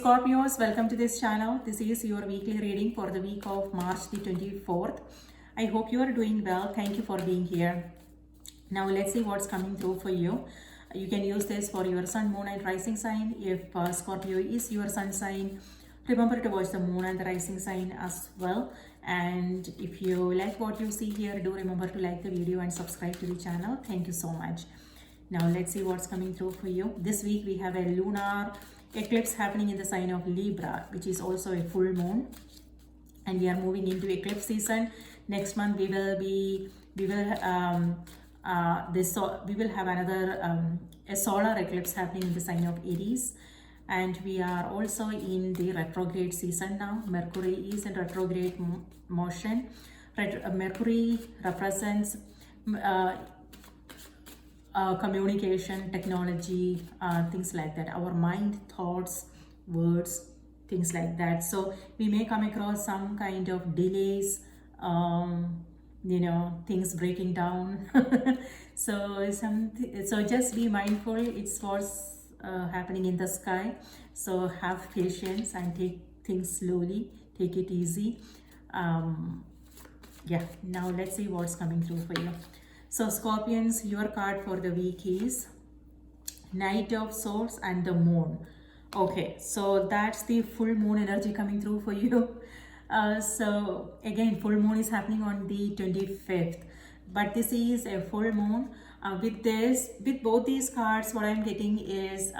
Scorpios, welcome to this channel. This is your weekly reading for the week of March the 24th. I hope you are doing well. Thank you for being here. Now let's see what's coming through for you. You can use this for your sun, moon and rising sign. If Scorpio is your sun sign, remember to watch the moon and the rising sign as well. And if you like what you see here, do remember to like the video and subscribe to the channel. Thank you so much. Now let's see what's coming through for you. This week we have a lunar eclipse happening in the sign of Libra, which is also a full moon, and we are moving into eclipse season. Next month we will have another a solar eclipse happening in the sign of Aries, and we are also in the retrograde season now. Mercury is in retrograde motion. Mercury represents communication, technology, things like that, our mind, thoughts, words, things like that. So we may come across some kind of delays, things breaking down. so just be mindful. It's what's happening in the sky. So have patience and take things slowly, take it easy. Now let's see what's coming through for you. So Scorpions, your card for the week is Knight of Swords and the Moon. Okay, so that's the full moon energy coming through for you. So again, full moon is happening on the 25th, but this is a full moon. With both these cards, what I'm getting is,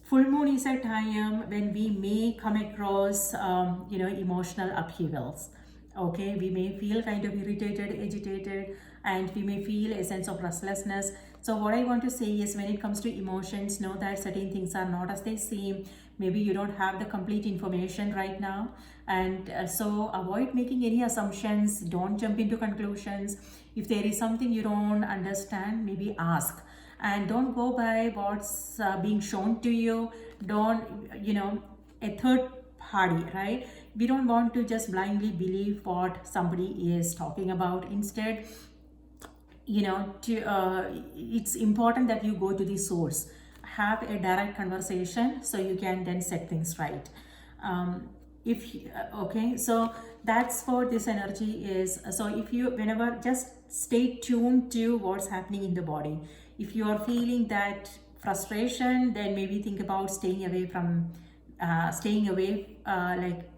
full moon is a time when we may come across, emotional upheavals. Okay, we may feel kind of irritated, agitated, and we may feel a sense of restlessness. So what I want to say is, when it comes to emotions, know that certain things are not as they seem. Maybe you don't have the complete information right now, and so avoid making any assumptions. Don't jump into conclusions. If there is something you don't understand, maybe ask, and don't go by what's being shown to you. Don't, a third party, right? We don't want to just blindly believe what somebody is talking about. Instead, it's important that you go to the source, have a direct conversation, so you can then set things right. So that's for this energy is. So if you, whenever, just stay tuned to what's happening in the body. If you are feeling that frustration, then maybe think about staying away from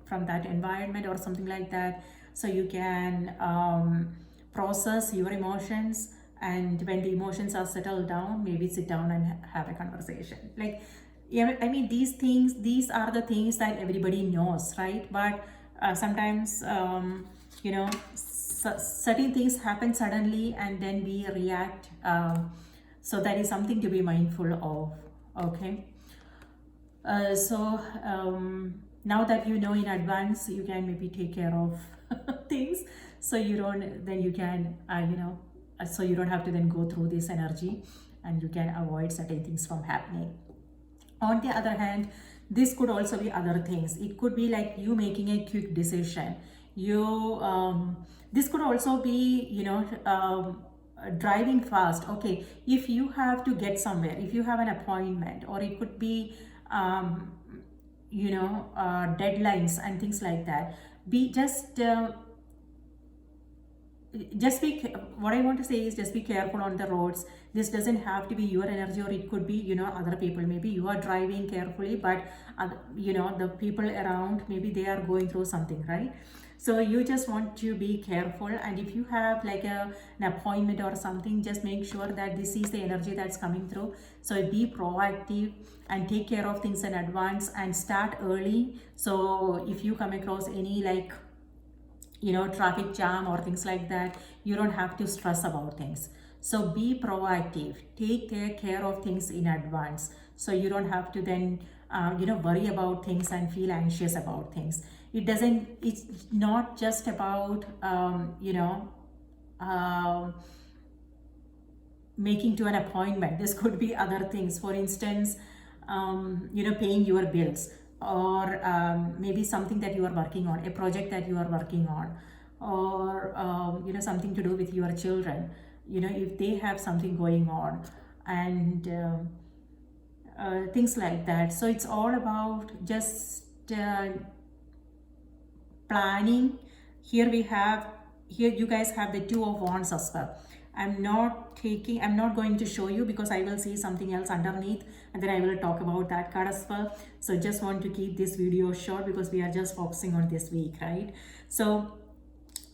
from that environment or something like that, so you can process your emotions. And when the emotions are settled down, maybe sit down and have a conversation. These are the things that everybody knows, right? But sometimes certain things happen suddenly and then we react. So that is something to be mindful of. Okay. Now that you know in advance, you can maybe take care of things, so you don't have to then go through this energy, and you can avoid certain things from happening. On the other hand, this could also be other things. It could be like you making a quick decision. This could also be driving fast. Okay, if you have to get somewhere, if you have an appointment, or it could be deadlines and things like that. What I want to say is, just be careful on the roads. This doesn't have to be your energy, or it could be other people. Maybe you are driving carefully, but the people around, maybe they are going through something, right? So you just want to be careful. And if you have like an appointment or something, just make sure that this is the energy that's coming through. So be proactive and take care of things in advance and start early. So if you come across any traffic jam or things like that, you don't have to stress about things. So be proactive, take care of things in advance, so you don't have to then worry about things and feel anxious about things. It's not just about making to an appointment. This could be other things. For instance, paying your bills, or maybe something that you are working on, a project that you are working on, or something to do with your children. If they have something going on, and things like that. So it's all about just planning. Here we have, here you guys have the Two of Wands as well. I'm not going to show you because I will see something else underneath and then I will talk about that card as well. So just want to keep this video short because we are just focusing on this week, right? So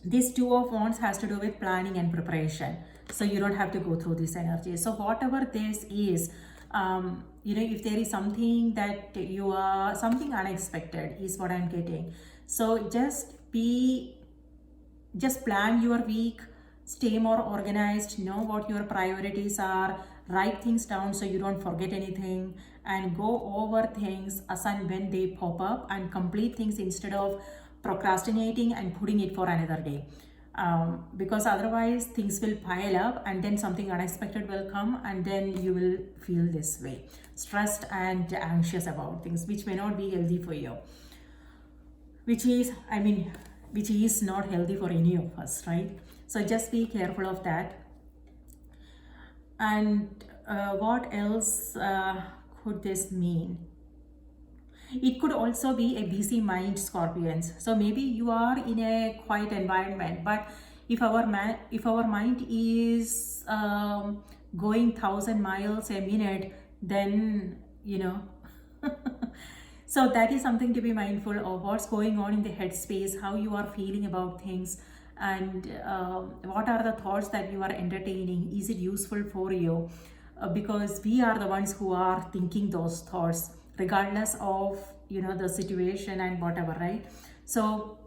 this Two of Wands has to do with planning and preparation. So you don't have to go through this energy. So whatever this is, if there is something that you are, something unexpected is what I'm getting. So just plan your week, stay more organized, know what your priorities are, write things down so you don't forget anything, and go over things as and when they pop up and complete things instead of procrastinating and putting it for another day. Because otherwise things will pile up and then something unexpected will come and then you will feel this way, stressed and anxious about things, which may not be healthy for you, which is not healthy for any of us, right? So just be careful of that. And what else could this mean? It could also be a busy mind, Scorpions. So maybe you are in a quiet environment, but if our mind is going 1,000 miles a minute, then so that is something to be mindful of. What's going on in the headspace, how you are feeling about things, and what are the thoughts that you are entertaining. Is it useful for you? Because we are the ones who are thinking those thoughts regardless of the situation and whatever, right? So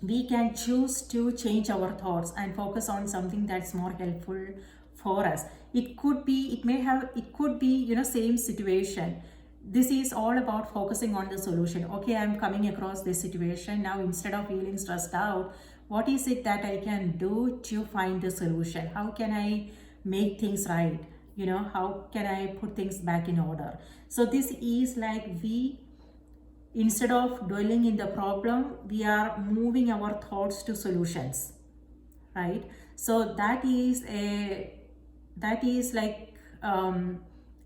we can choose to change our thoughts and focus on something that's more helpful for us. It could be same situation. This is all about focusing on the solution. Okay, I'm coming across this situation now. Instead of feeling stressed out, what is it that I can do to find the solution? How can I make things right? How can I put things back in order? So this is like, instead of dwelling in the problem, we are moving our thoughts to solutions, right? So that is like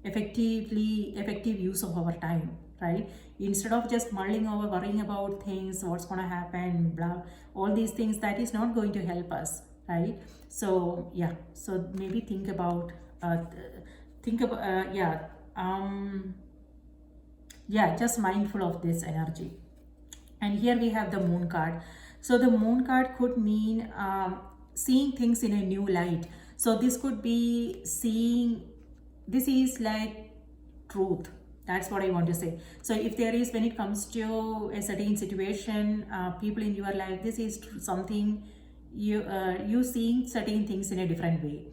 effective use of our time, right? Instead of just mulling over, worrying about things, what's going to happen, blah, all these things, that is not going to help us, right? So yeah, so maybe think about just mindful of this energy. And here we have the Moon card. So the Moon card could mean seeing things in a new light. So this could be this is like truth. That's what I want to say. So if there is, when it comes to a certain situation, people in your life, this is something you seeing certain things in a different way.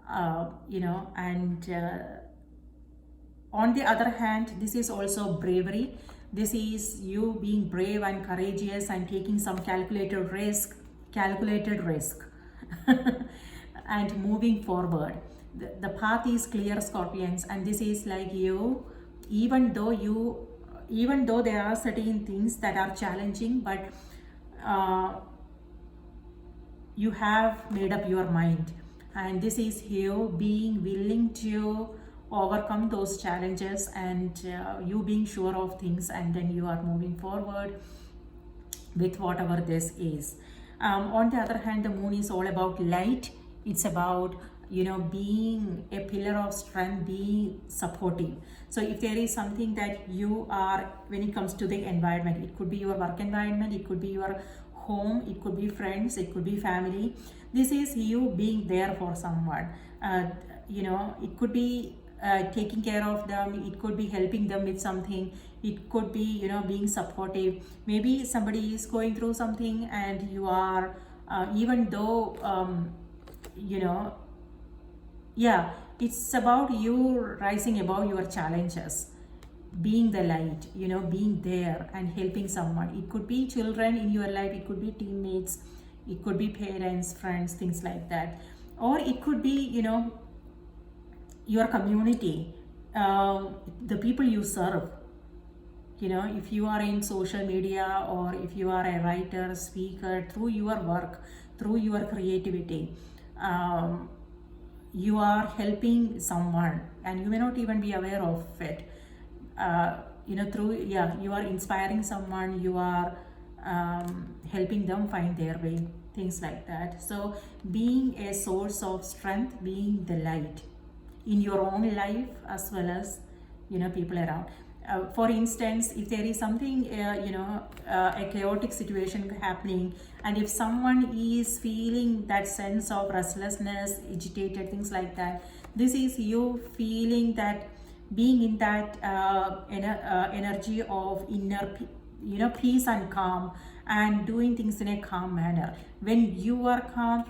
And on the other hand, this is also bravery. This is you being brave and courageous and taking some calculated risk and moving forward. The path is clear, Scorpions, and this is like you, even though there are certain things that are challenging, but you have made up your mind, and this is you being willing to overcome those challenges, and you being sure of things, and then you are moving forward with whatever this is. On the other hand, the Moon is all about light. It's about being a pillar of strength, being supportive. So if there is something that you are, when it comes to the environment, it could be your work environment, it could be your home, it could be friends, it could be family. This is you being there for someone. It could be taking care of them, it could be helping them with something, it could be being supportive. Maybe somebody is going through something and you are even though it's about you rising above your challenges, being the light, being there and helping someone. It could be children in your life, it could be teammates, it could be parents, friends, things like that. Or it could be your community, the people you serve. If you are in social media, or if you are a writer, speaker, through your work, through your creativity, you are helping someone and you may not even be aware of it. Through, you are inspiring someone, you are helping them find their way, things like that. So being a source of strength, being the light in your own life as well as people around. For instance, if there is something a chaotic situation happening, and if someone is feeling that sense of restlessness, agitated, things like that, this is you feeling that, being in that energy of inner peace and calm, and doing things in a calm manner. When you are calm,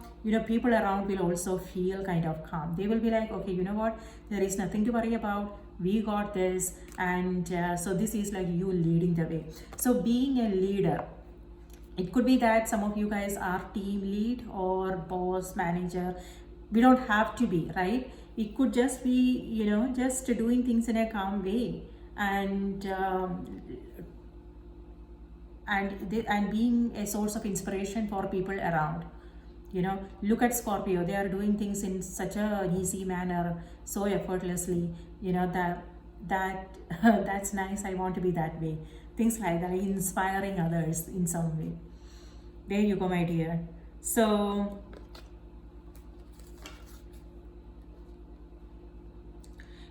people around will also feel kind of calm. They will be like, okay, you know what, there is nothing to worry about, we got this. And so this is like you leading the way. So being a leader, it could be that some of you guys are team lead or boss, manager. We don't have to be, right? It could just be just doing things in a calm way, and being a source of inspiration for people around. Look at Scorpio, they are doing things in such a easy manner, so effortlessly. That's nice, I want to be that way, things like that, inspiring others in some way. There you go, my dear. So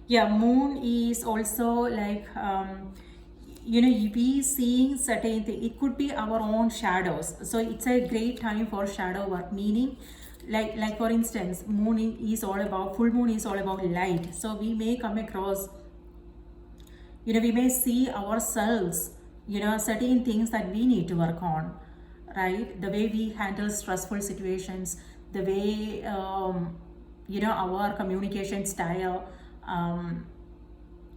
yeah, moon is also like you be seeing certain things. It could be our own shadows, so it's a great time for shadow work, meaning like for instance, moon is all about, full moon is all about light. So we may come across, we may see ourselves, certain things that we need to work on, right? The way we handle stressful situations, the way our communication style,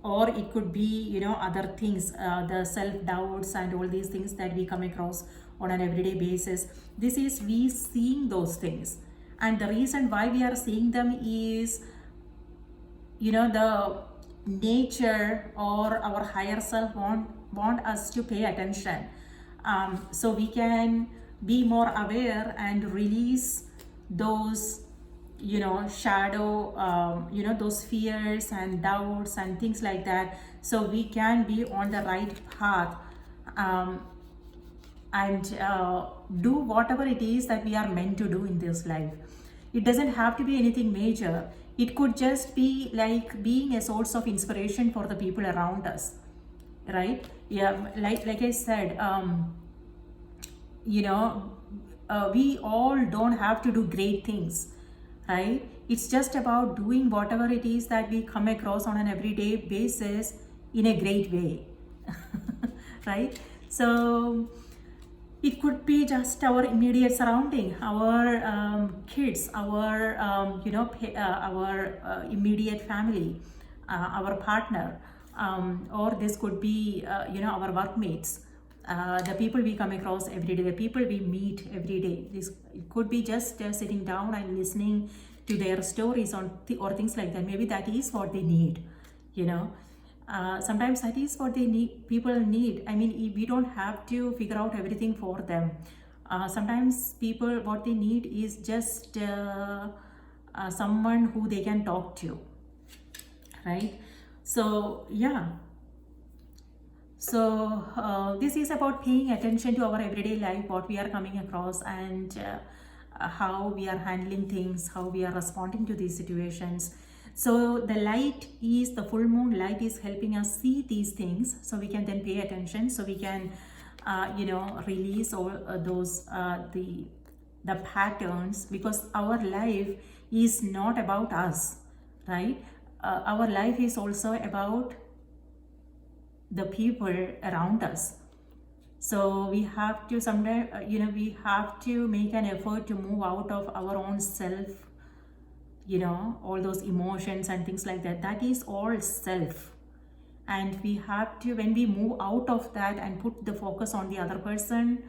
or it could be other things, the self-doubts and all these things that we come across on an everyday basis. This is we seeing those things, and the reason why we are seeing them is the nature or our higher self want us to pay attention, so we can be more aware and release those shadow, those fears and doubts and things like that, so we can be on the right path, and do whatever it is that we are meant to do in this life. It doesn't have to be anything major. It could just be like being a source of inspiration for the people around us, right? Yeah, like I said, we all don't have to do great things, right? It's just about doing whatever it is that we come across on an everyday basis in a great way, right? So it could be just our immediate surrounding, our kids, our our immediate family, our partner, or this could be our workmates, the people we come across every day, the people we meet every day. This it could be just sitting down and listening to their stories or things like that. Maybe that is what they need, sometimes that is what they need. People need, I mean, we don't have to figure out everything for them. Sometimes people, what they need is just someone who they can talk to, right? So yeah, so this is about paying attention to our everyday life, what we are coming across, and how we are handling things, how we are responding to these situations. So the light is, the full moon light is helping us see these things, so we can then pay attention, so we can release all those the patterns, because our life is not about us, right? Our life is also about the people around us. So we have to sometimes we have to make an effort to move out of our own self, all those emotions and things like that. That is all self, and we have to, when we move out of that and put the focus on the other person,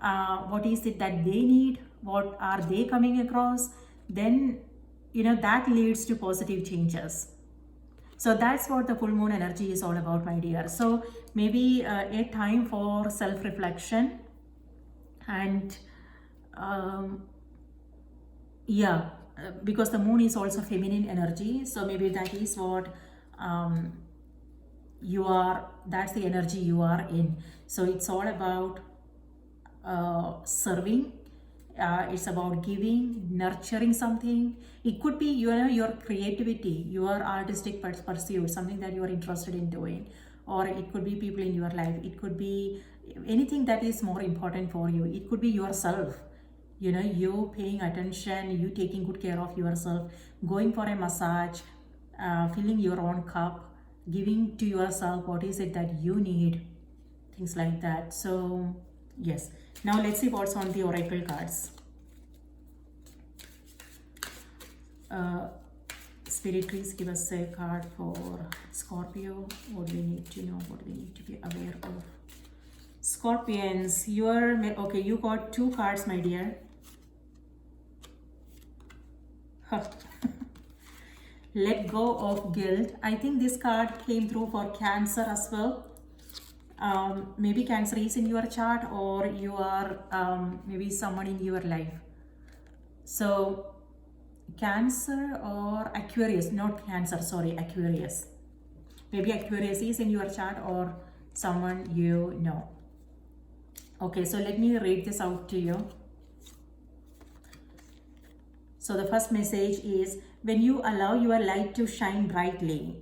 what is it that they need, what are they coming across, then that leads to positive changes. So that's what the full moon energy is all about, my dear. So maybe a time for self-reflection, and yeah, because the moon is also feminine energy, so maybe that is what you are, that's the energy you are in. So it's all about serving, it's about giving, nurturing something. It could be, you know, your creativity, your artistic pursuit, something that you are interested in doing, or it could be people in your life, it could be anything that is more important for you. It could be yourself, you know, you paying attention, you taking good care of yourself, going for a massage, filling your own cup, giving to yourself what is it that you need, things like that. So yes, now let's see what's on the oracle cards. Spirit, please give us a card for Scorpio. What do we need to know, what do we need to be aware of? Scorpions, you are okay, you got 2 cards, my dear. Let go of guilt. I think this card came through for Cancer as well. Maybe Cancer is in your chart, or you are maybe someone in your life. So Cancer or Aquarius, not Cancer, sorry, Aquarius. Maybe Aquarius is in your chart or someone you know. Okay, so let me read this out to you. So the first message is, when you allow your light to shine brightly,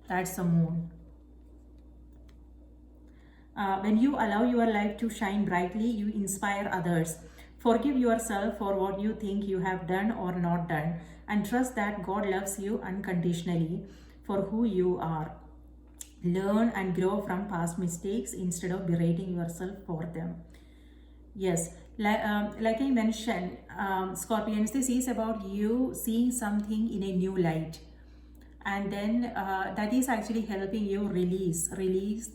that's the moon. When you allow your light to shine brightly, you inspire others. Forgive yourself for what you think you have done or not done, and trust that God loves you unconditionally for who you are. Learn and grow from past mistakes instead of berating yourself for them. Yes, like I mentioned, Scorpions, this is about you seeing something in a new light. And then that is actually helping you release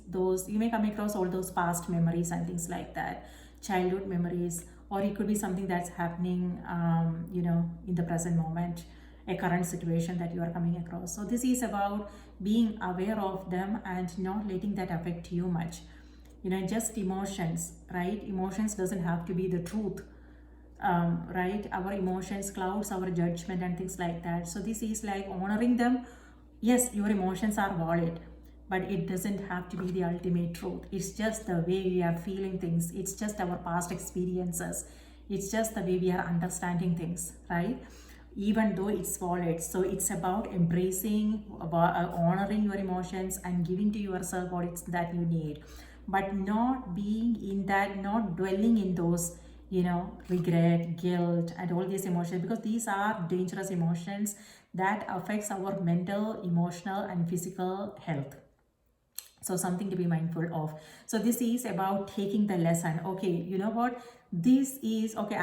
those, you may come across all those past memories and things like that, childhood memories, or it could be something that's happening, you know, in the present moment, a current situation that you are coming across. So this is about being aware of them and not letting that affect you much. You know, just emotions, right? Emotions doesn't have to be the truth, right? Our emotions clouds our judgment and things like that. So this is like honoring them. Yes, your emotions are valid, but it doesn't have to be the ultimate truth. It's just the way we are feeling things. It's just our past experiences. It's just the way we are understanding things, right? Even though it's valid. So it's about embracing, about honoring your emotions and giving to yourself what it's that you need, but not being in that, not dwelling in those, you know, regret, guilt, and all these emotions, because these are dangerous emotions that affects our mental, emotional, and physical health. So something to be mindful of. So this is about taking the lesson. Okay, you know what, this is okay,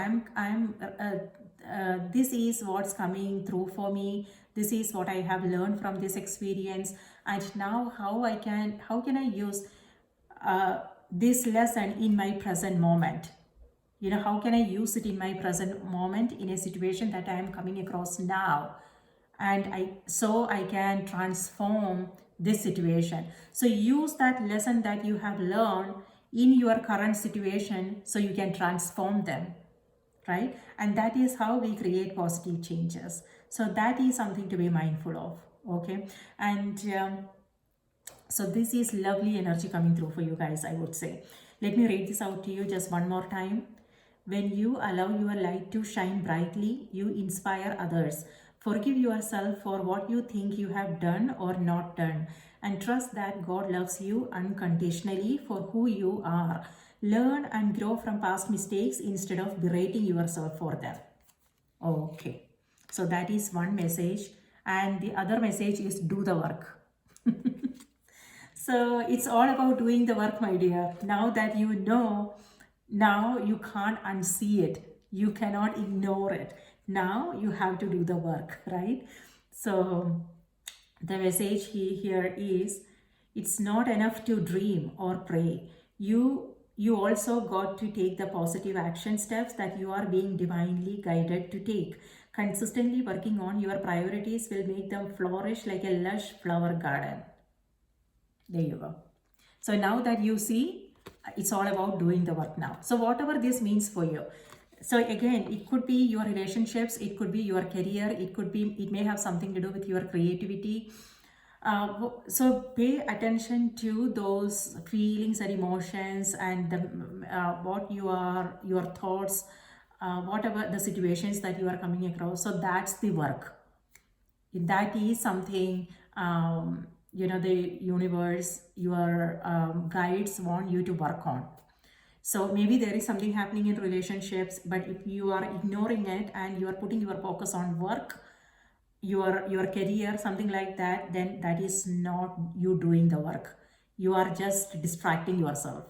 this is what's coming through for me, this is what I have learned from this experience, and now how can I use this lesson in my present moment. You know, how can I use it in my present moment in a situation that I am coming across now, and I can transform this situation. So use that lesson that you have learned in your current situation so you can transform them, right? And that is how we create positive changes. So that is something to be mindful of. Okay, and so this is lovely energy coming through for you guys, I would say. Let me read this out to you just one more time. When you allow your light to shine brightly, you inspire others. Forgive yourself for what you think you have done or not done, and trust that God loves you unconditionally for who you are. Learn and grow from past mistakes instead of berating yourself for them. Okay, so that is one message, and the other message is do the work. So it's all about doing the work, my dear. Now that you know, now you can't unsee it. You cannot ignore it. Now you have to do the work, right? So the message here is, it's not enough to dream or pray. You also got to take the positive action steps that you are being divinely guided to take. Consistently working on your priorities will make them flourish like a lush flower garden. There you go. So now that you see, it's all about doing the work now. So whatever this means for you, So again, it could be your relationships, it could be your career, it may have something to do with your creativity. So pay attention to those feelings and emotions and what your thoughts, whatever the situations that you are coming across. So that's the work. That is something, the universe, your guides want you to work on. So maybe there is something happening in relationships, but if you are ignoring it and you are putting your focus on work, your career, something like that, then that is not you doing the work. You are just distracting yourself,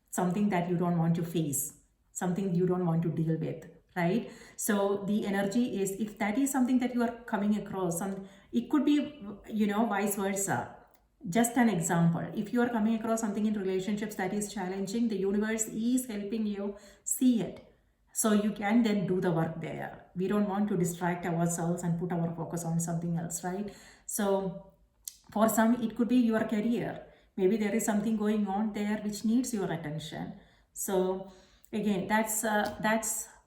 something that you don't want to face, something you don't want to deal with, right? So the energy is, if that is something that you are coming across, it could be, vice versa. Just an example, if you are coming across something in relationships that is challenging, the universe is helping you see it, so you can then do the work there. We don't want to distract ourselves and put our focus on something else, right? So for some, it could be your career. Maybe there is something going on there which needs your attention. So again, that's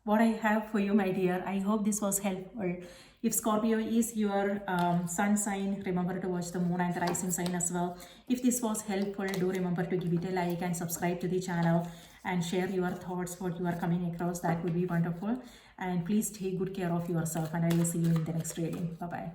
what I have for you, my dear. I hope this was helpful. If Scorpio is your sun sign, remember to watch the moon and the rising sign as well. If this was helpful, do remember to give it a like and subscribe to the channel and share your thoughts, what you are coming across. That would be wonderful. And please take good care of yourself, and I will see you in the next reading. Bye bye.